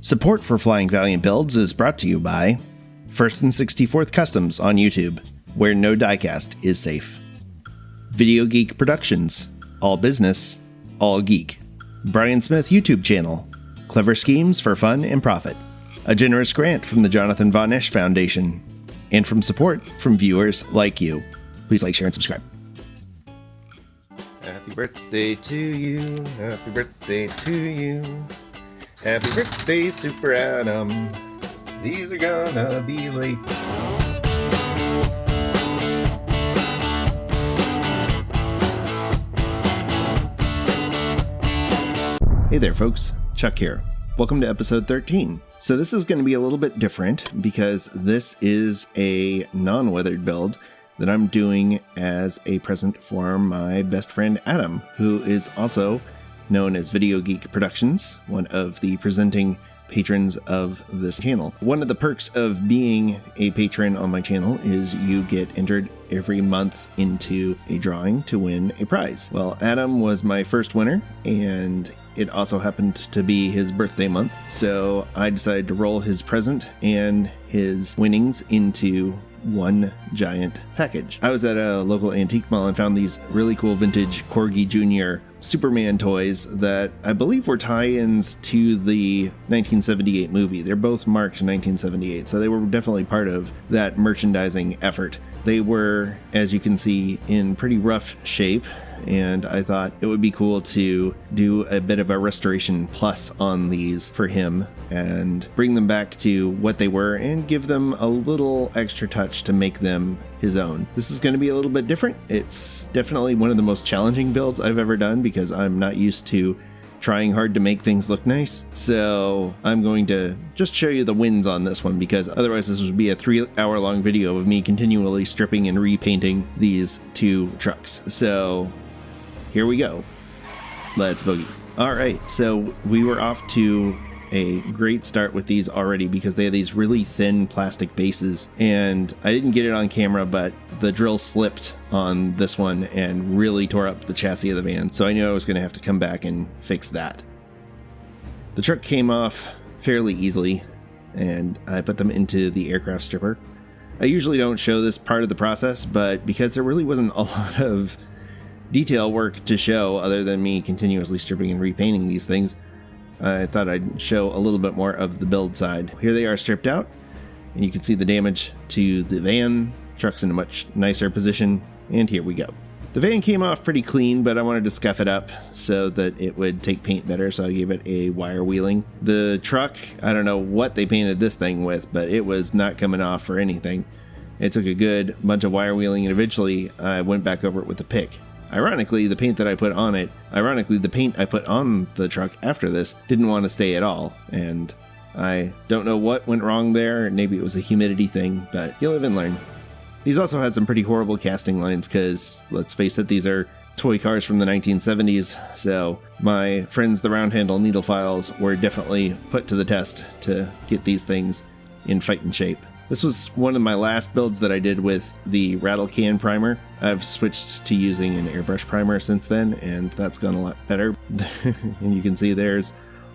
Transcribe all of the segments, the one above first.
Support for Flying Valiant builds is brought to you by 1st and 64th Customs on YouTube, where no diecast is safe. Video Geek Productions, all business, all geek. Brian Smith YouTube channel, clever schemes for fun and profit. A generous grant from the Jonathan Vonesh Foundation, and from support from viewers like you. Please like, share, and subscribe. Happy birthday to you, happy birthday to you. Happy birthday, Super Adam. These are gonna be late. Hey there, folks. Chuck here. Welcome to episode 13. So this is going to be a little bit different because this is a non-weathered build that I'm doing as a present for my best friend Adam, who is also known as Video Geek Productions, one of the presenting patrons of this channel. One of the perks of being a patron on my channel is you get entered every month into a drawing to win a prize. Well, Adam was my first winner, and it also happened to be his birthday month, so I decided to roll his present and his winnings into one giant package. I was at a local antique mall and found these really cool vintage Corgi Junior Superman toys that I believe were tie-ins to the 1978 movie. They're both marked 1978, so they were definitely part of that merchandising effort. They were, as you can see, in pretty rough shape, and I thought it would be cool to do a bit of a restoration plus on these for him and bring them back to what they were and give them a little extra touch to make them his own. This is going to be a little bit different. It's definitely one of the most challenging builds I've ever done because I'm not used to trying hard to make things look nice. So I'm going to just show you the wins on this one because otherwise this would be a 3-hour-long video of me continually stripping and repainting these two trucks. So here we go. Let's boogie. All right, so we were off to a great start with these already because they have these really thin plastic bases, and I didn't get it on camera, but the drill slipped on this one and really tore up the chassis of the van, so I knew I was going to have to come back and fix that. The truck came off fairly easily, and I put them into the aircraft stripper. I usually don't show this part of the process, but because there really wasn't a lot of detail work to show other than me continuously stripping and repainting these things, I thought I'd show a little bit more of the build side. Here they are stripped out, and you can see the damage to the van. Truck's in a much nicer position, and here we go. The van came off pretty clean, but I wanted to scuff it up so that it would take paint better, so I gave it a wire wheeling. The truck, I don't know what they painted this thing with, but it was not coming off for anything. It took a good bunch of wire wheeling, and eventually I went back over it with a pick. Ironically, the paint I put on the truck after this didn't want to stay at all, and I don't know what went wrong there. Maybe it was a humidity thing, but you live and learn. These also had some pretty horrible casting lines because, let's face it, these are toy cars from the 1970s, so my friends the round handle needle files were definitely put to the test to get these things in fighting shape. This was one of my last builds that I did with the rattle can primer. I've switched to using an airbrush primer since then, and that's gone a lot better. And you can see there's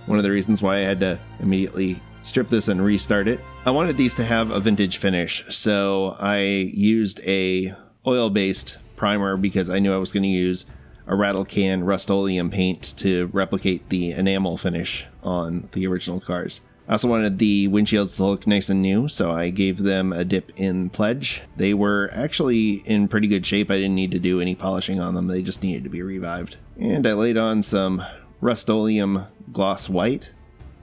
one of the reasons why I had to immediately strip this and restart it. I wanted these to have a vintage finish, so I used a oil-based primer because I knew I was going to use a rattle can Rust-Oleum paint to replicate the enamel finish on the original cars. I also wanted the windshields to look nice and new, so I gave them a dip in Pledge. They were actually in pretty good shape. I didn't need to do any polishing on them. They just needed to be revived. And I laid on some Rust-Oleum Gloss White.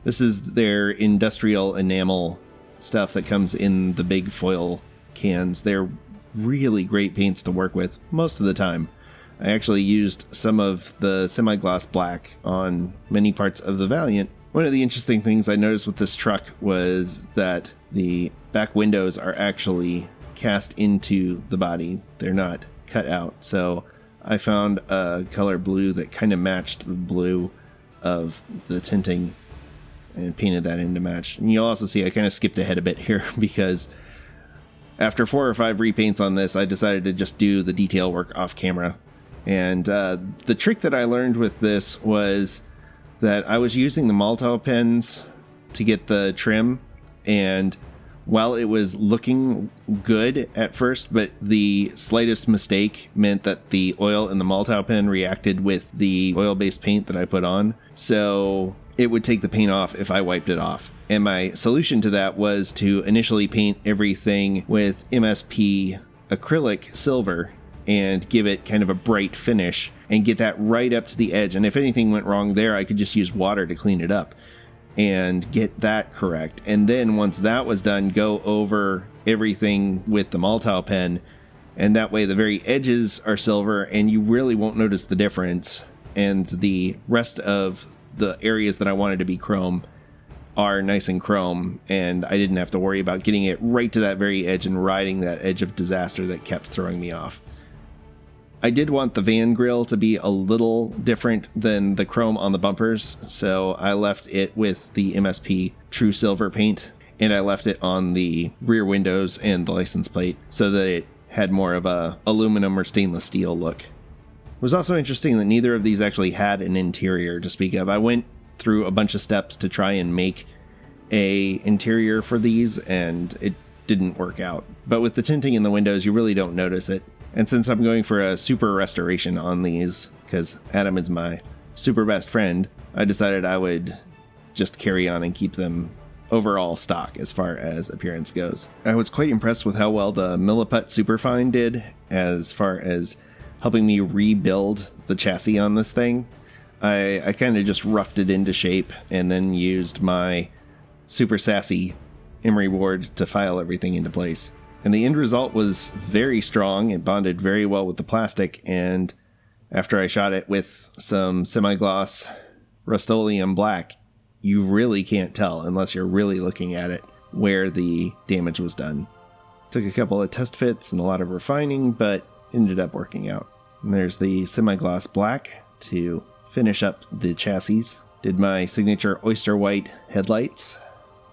This is their industrial enamel stuff that comes in the big foil cans. They're really great paints to work with most of the time. I actually used some of the semi-gloss black on many parts of the Valiant. One of the interesting things I noticed with this truck was that the back windows are actually cast into the body. They're not cut out. So I found a color blue that kind of matched the blue of the tinting and painted that in to match. And you'll also see I kind of skipped ahead a bit here because after 4 or 5 repaints on this, I decided to just do the detail work off camera. And the trick that I learned with this was that I was using the Malto pens to get the trim, and while it was looking good at first, but the slightest mistake meant that the oil in the Molotov pen reacted with the oil-based paint that I put on, so it would take the paint off if I wiped it off. And my solution to that was to initially paint everything with MSP acrylic silver and give it kind of a bright finish and get that right up to the edge. And if anything went wrong there, I could just use water to clean it up and get that correct. And then once that was done, go over everything with the Molotov pen, and that way the very edges are silver and you really won't notice the difference, and the rest of the areas that I wanted to be chrome are nice and chrome, and I didn't have to worry about getting it right to that very edge and riding that edge of disaster that kept throwing me off. I did want the van grille to be a little different than the chrome on the bumpers, so I left it with the MSP True Silver paint, and I left it on the rear windows and the license plate so that it had more of a aluminum or stainless steel look. It was also interesting that neither of these actually had an interior to speak of. I went through a bunch of steps to try and make a interior for these, and it didn't work out. But with the tinting in the windows, you really don't notice it. And since I'm going for a super restoration on these, because Adam is my super best friend, I decided I would just carry on and keep them overall stock as far as appearance goes. I was quite impressed with how well the Milliput Superfine did as far as helping me rebuild the chassis on this thing. I kind of just roughed it into shape and then used my super sassy emery board to file everything into place. And the end result was very strong. It bonded very well with the plastic, and after I shot it with some semi-gloss Rust-Oleum black, you really can't tell, unless you're really looking at it, where the damage was done. Took a couple of test fits and a lot of refining, but ended up working out. And there's the semi-gloss black to finish up the chassis. Did my signature oyster white headlights.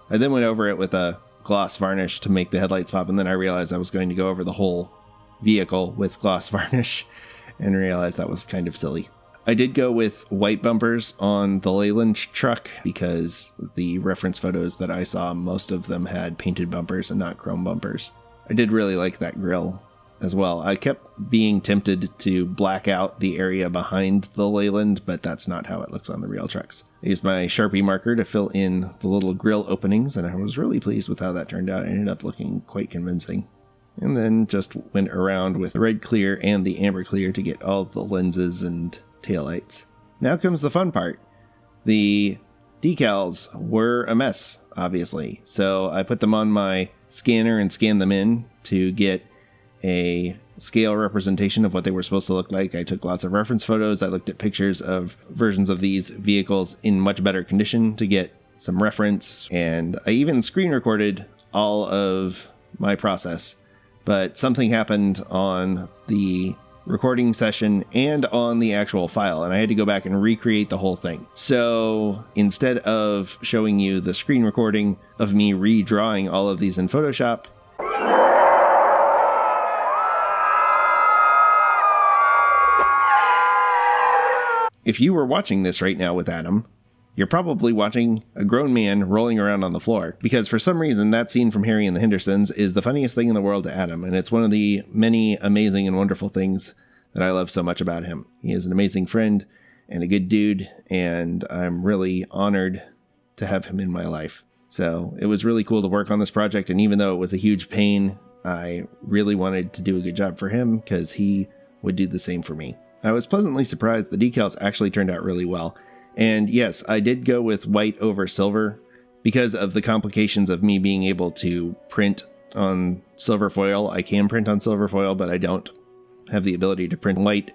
I then went over it with a gloss varnish to make the headlights pop, and then I realized I was going to go over the whole vehicle with gloss varnish and realized that was kind of silly. I did go with white bumpers on the Leyland truck because the reference photos that I saw, most of them had painted bumpers and not chrome bumpers. I did really like that grille as well. I kept being tempted to black out the area behind the Leyland, but that's not how it looks on the real trucks. I used my Sharpie marker to fill in the little grill openings, and I was really pleased with how that turned out. It ended up looking quite convincing. And then just went around with the red clear and the amber clear to get all the lenses and taillights. Now comes the fun part. The decals were a mess, obviously. So I put them on my scanner and scanned them in to get a scale representation of what they were supposed to look like. I took lots of reference photos. I looked at pictures of versions of these vehicles in much better condition to get some reference, and I even screen recorded all of my process. But something happened on the recording session and on the actual file, and I had to go back and recreate the whole thing. So instead of showing you the screen recording of me redrawing all of these in Photoshop, if you were watching this right now with Adam, you're probably watching a grown man rolling around on the floor, because for some reason that scene from Harry and the Hendersons is the funniest thing in the world to Adam, and it's one of the many amazing and wonderful things that I love so much about him. He is an amazing friend and a good dude, and I'm really honored to have him in my life. So it was really cool to work on this project, and even though it was a huge pain, I really wanted to do a good job for him because he would do the same for me. I was pleasantly surprised the decals actually turned out really well. And yes, I did go with white over silver because of the complications of me being able to print on silver foil. I can print on silver foil, but I don't have the ability to print white.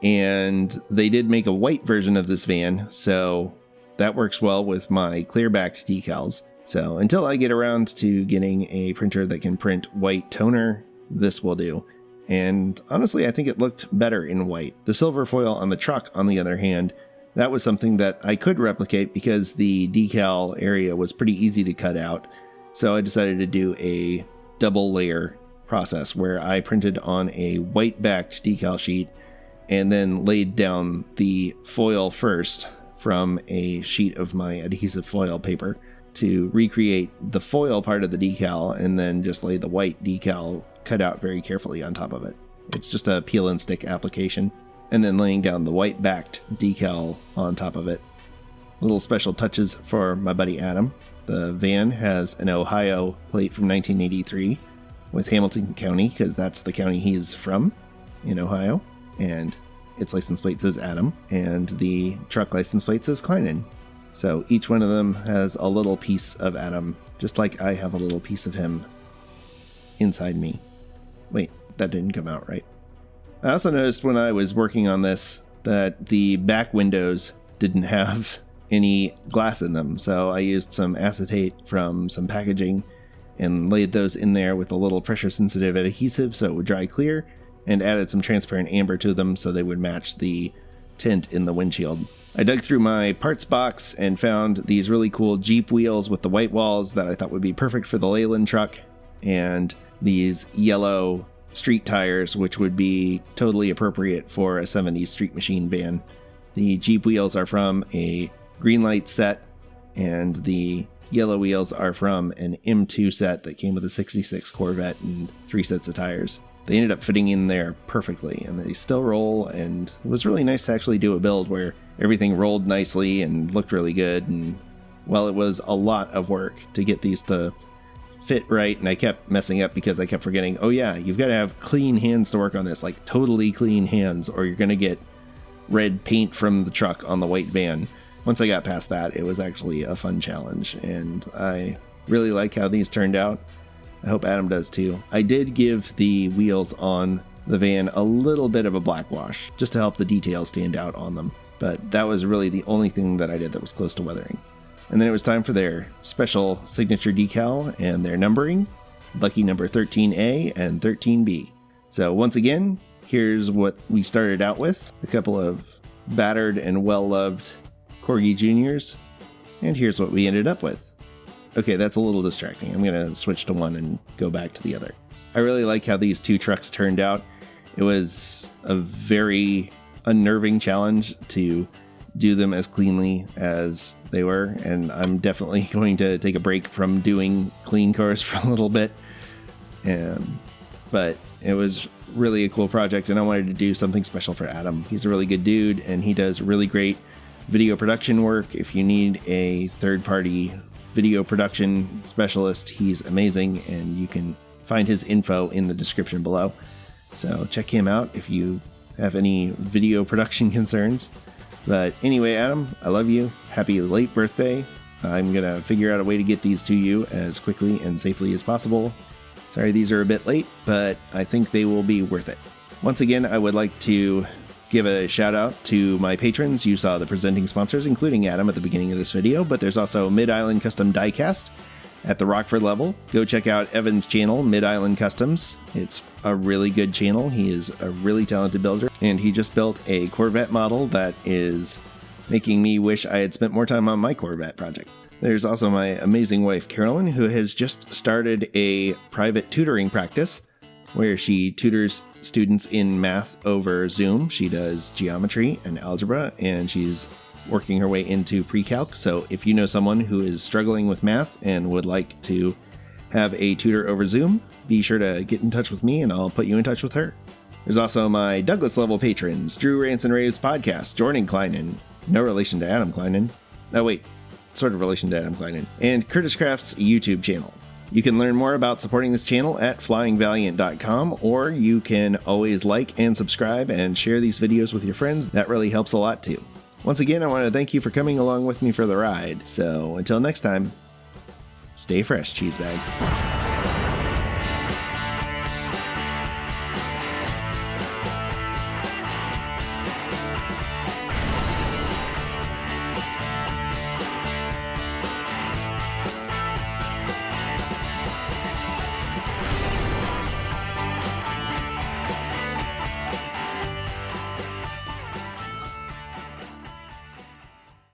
And they did make a white version of this van, so that works well with my clear-backed decals. So until I get around to getting a printer that can print white toner, this will do. And honestly, I think it looked better in white. The silver foil on the truck, on the other hand, that was something that I could replicate because the decal area was pretty easy to cut out. So I decided to do a double layer process where I printed on a white backed decal sheet and then laid down the foil first from a sheet of my adhesive foil paper. to recreate the foil part of the decal and then just lay the white decal cut out very carefully on top of it. It's just a peel and stick application, and then laying down the white backed decal on top of it. Little special touches for my buddy Adam. The van has an Ohio plate from 1983 with Hamilton County, because that's the county he's from in Ohio, and its license plate says Adam, and the truck license plate says Kleinhenn. So each one of them has a little piece of Adam, just like I have a little piece of him inside me. Wait, that didn't come out right. I also noticed when I was working on this that the back windows didn't have any glass in them, so I used some acetate from some packaging and laid those in there with a little pressure sensitive adhesive so it would dry clear, and added some transparent amber to them so they would match the tint in the windshield. I dug through my parts box and found these really cool Jeep wheels with the white walls that I thought would be perfect for the Leyland truck, and these yellow street tires which would be totally appropriate for a 70s street machine van. The Jeep wheels are from a green light set, and the yellow wheels are from an M2 set that came with a 66 Corvette and 3 sets of tires. They ended up fitting in there perfectly, and they still roll, and it was really nice to actually do a build where everything rolled nicely and looked really good. And while it was a lot of work to get these to fit right, and I kept messing up because I kept forgetting, oh yeah, you've got to have clean hands to work on this, like totally clean hands, or you're going to get red paint from the truck on the white van. Once I got past that, it was actually a fun challenge, and I really like how these turned out. I hope Adam does too. I did give the wheels on the van a little bit of a black wash, just to help the details stand out on them. But that was really the only thing that I did that was close to weathering. And then it was time for their special signature decal and their numbering, lucky number 13A and 13B. So once again, here's what we started out with. A couple of battered and well-loved Corgi Juniors. And here's what we ended up with. Okay, that's a little distracting. I'm going to switch to one and go back to the other. I really like how these two trucks turned out. It was a very unnerving challenge to do them as cleanly as they were, and I'm definitely going to take a break from doing clean cars for a little bit. But it was really a cool project, and I wanted to do something special for Adam. He's a really good dude, and he does really great video production work. If you need a third-party video production specialist, he's amazing, and you can find his info in the description below. So check him out if you have any video production concerns. But anyway, Adam, I love you. Happy late birthday. I'm going to figure out a way to get these to you as quickly and safely as possible. Sorry these are a bit late, but I think they will be worth it. Once again, I would like to give a shout out to my patrons. You saw the presenting sponsors, including Adam at the beginning of this video, but there's also Mid-Island Custom Diecast at the Rockford level. Go check out Evan's channel, Mid-Island Customs. It's a really good channel. He is a really talented builder, and he just built a Corvette model that is making me wish I had spent more time on my Corvette project. There's also my amazing wife, Carolyn, who has just started a private tutoring practice where she tutors students in math over Zoom. She does geometry and algebra, and she's working her way into pre-calc. So if you know someone who is struggling with math and would like to have a tutor over Zoom, be sure to get in touch with me and I'll put you in touch with her. There's also my Douglas level patrons, Drew Rants and Raves podcast, Jordan Kleinhenn, no relation to Adam Kleinhenn. Oh wait, sort of relation to Adam Kleinhenn, and Curtis Craft's YouTube channel. You can learn more about supporting this channel at flyingvaliant.com, or you can always like and subscribe and share these videos with your friends. That really helps a lot too. Once again, I want to thank you for coming along with me for the ride. So until next time, stay fresh, cheese bags.